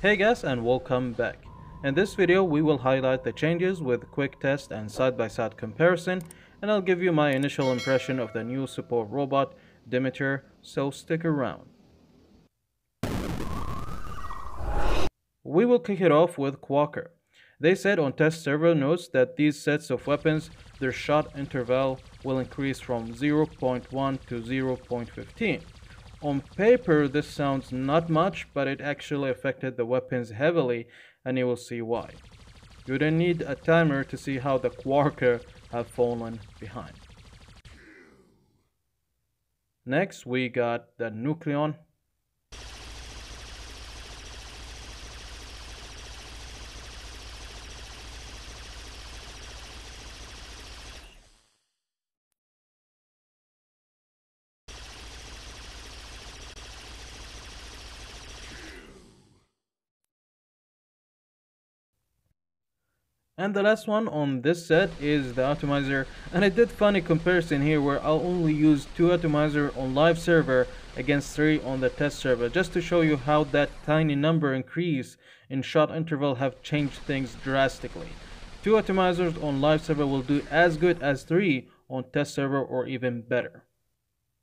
Hey guys, and welcome back. In this video we will highlight the changes with quick test and side-by-side comparison, and I'll give you my initial impression of the new support robot Demeter, so stick around. We will kick it off with Quacker. They said on test server notes that these sets of weapons, their shot interval will increase from 0.1 to 0.15. On paper this sounds not much, but it actually affected the weapons heavily, and you will see why. You don't need a timer to see how the quarker have fallen behind. Next we got the nucleon. And the last one on this set is the atomizer, and I did funny comparison here where I'll only use 2 atomizer on live server against 3 on the test server, just to show you how that tiny number increase in shot interval have changed things drastically. 2 atomizers on live server will do as good as 3 on test server or even better.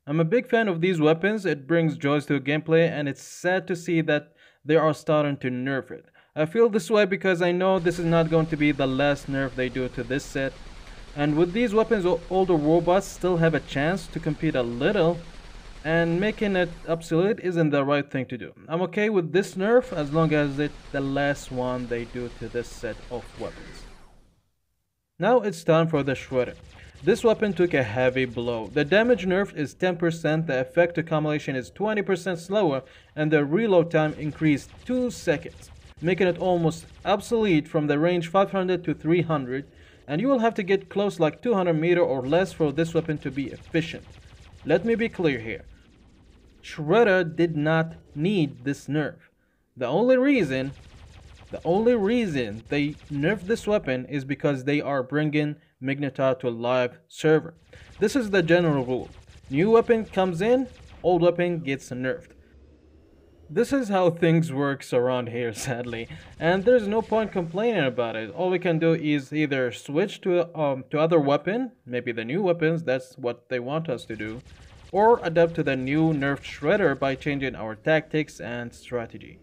I'm a big fan of these weapons, it brings joy to gameplay, and it's sad to see that they are starting to nerf it. I feel this way because I know this is not going to be the last nerf they do to this set. And with these weapons, older robots still have a chance to compete a little, and making it obsolete isn't the right thing to do. I'm okay with this nerf as long as it's the last one they do to this set of weapons. Now it's time for the shredder. This weapon took a heavy blow. The damage nerf is 10%, the effect accumulation is 20% slower, and the reload time increased 2 seconds, making it almost obsolete from the range 500 to 300, and you will have to get close like 200 meters or less for this weapon to be efficient. Let me be clear here. Shredder did not need this nerf. The only reason they nerfed this weapon is because they are bringing Magnetar to a live server. This is the general rule. New weapon comes in, old weapon gets nerfed. This is how things works around here, sadly, and there's no point complaining about it. All we can do is either switch to other weapon, maybe the new weapons, that's what they want us to do, or adapt to the new nerfed shredder by changing our tactics and strategy.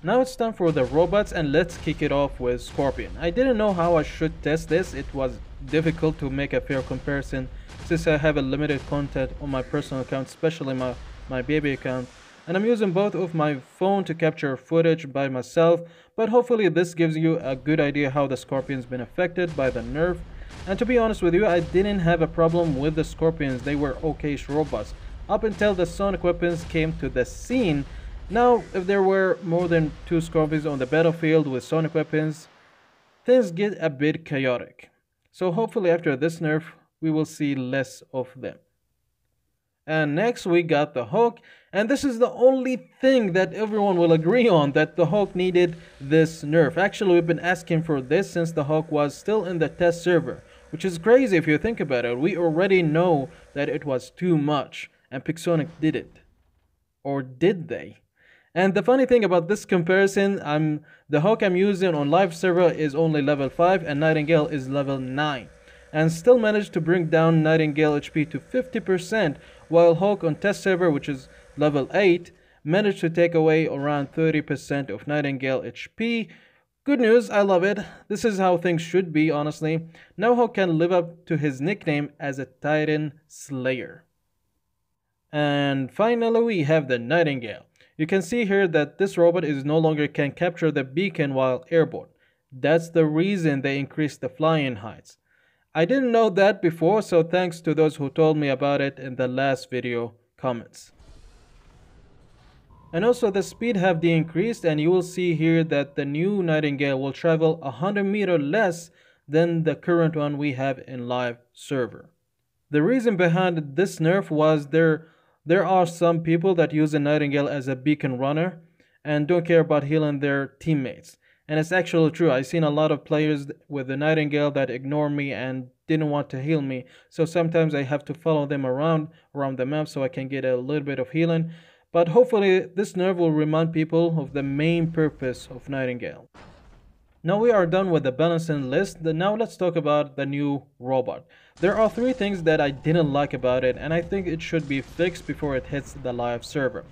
Now it's time for the robots, and let's kick it off with Scorpion. I didn't know how I should test this. It was difficult to make a fair comparison since I have a limited content on my personal account, especially my baby account, and I'm using both of my phone to capture footage by myself, but hopefully this gives you a good idea how the Scorpion's been affected by the nerf. And to be honest with you, I didn't have a problem with the Scorpions. They were okay-ish robots up until the sonic weapons came to the scene. Now, if there were more than 2 Scorpions on the battlefield with sonic weapons, things get a bit chaotic. So hopefully after this nerf, we will see less of them. And next we got the Hawk, and this is the only thing that everyone will agree on, that the Hawk needed this nerf. Actually, we've been asking for this since the Hawk was still in the test server, which is crazy if you think about it. We already know that it was too much, and Pixonic did it. Or did they? And the funny thing about this comparison, the Hawk I'm using on live server is only level 5 and Nightingale is level 9. And still managed to bring down Nightingale HP to 50%, while Hawk on test server, which is level 8, managed to take away around 30% of Nightingale HP. Good news, I love it. This is how things should be, honestly. Now Hawk can live up to his nickname as a Titan Slayer. And finally we have the Nightingale. You can see here that this robot is no longer can capture the beacon while airborne. That's the reason they increased the flying heights. I didn't know that before, so thanks to those who told me about it in the last video comments. And also the speed have increased, and you will see here that the new Nightingale will travel 100 meters less than the current one we have in live server. The reason behind this nerf was there are some people that use a Nightingale as a beacon runner and don't care about healing their teammates. And it's actually true. I've seen a lot of players with the Nightingale that ignore me and didn't want to heal me. So sometimes I have to follow them around the map so I can get a little bit of healing. But hopefully this nerf will remind people of the main purpose of Nightingale. Now we are done with the balancing list. Now let's talk about the new robot. There are 3 things that I didn't like about it, and I think it should be fixed before it hits the live server.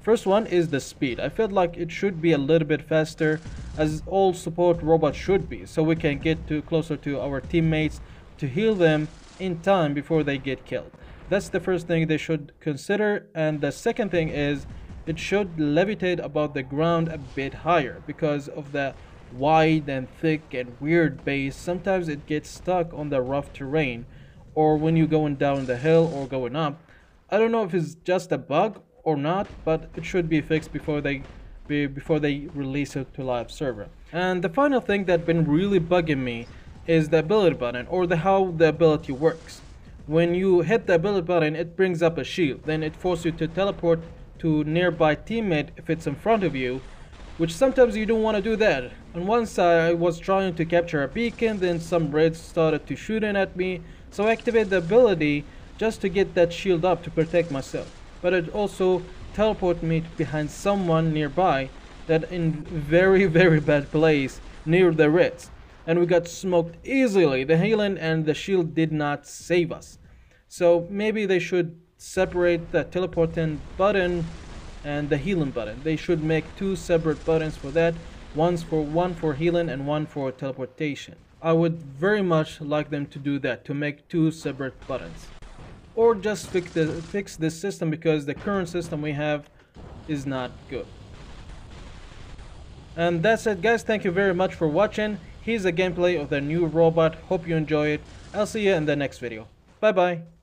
First one is the speed. I feel like it should be a little bit faster, as all support robots should be, so we can get closer to our teammates to heal them in time before they get killed. That's the first thing they should consider. And the second thing is it should levitate above the ground a bit higher, because of the wide and thick and weird base. Sometimes it gets stuck on the rough terrain, or when you're going down the hill or going up. I don't know if it's just a bug or not, but it should be fixed before they release it to live server. And the final thing that's been really bugging me is the ability button, or how the ability works. When you hit the ability button, it brings up a shield, then it forces you to teleport to nearby teammate if it's in front of you, which sometimes you don't want to do that. And once I was trying to capture a beacon, then some raids started to shooting at me, so I activated the ability just to get that shield up to protect myself. But it also teleported me behind someone nearby that in very bad place near the raids, and we got smoked easily. The healing and the shield did not save us. So maybe they should separate the teleporting button and the healing button. They should make 2 separate buttons for that, one for healing and one for teleportation. I would very much like them to do that, to make 2 separate buttons, or just fix this system, because the current system we have is not good. And that's it, guys. Thank you very much for watching. Here's a gameplay of the new robot. Hope you enjoy it. I'll see you in the next video. Bye bye.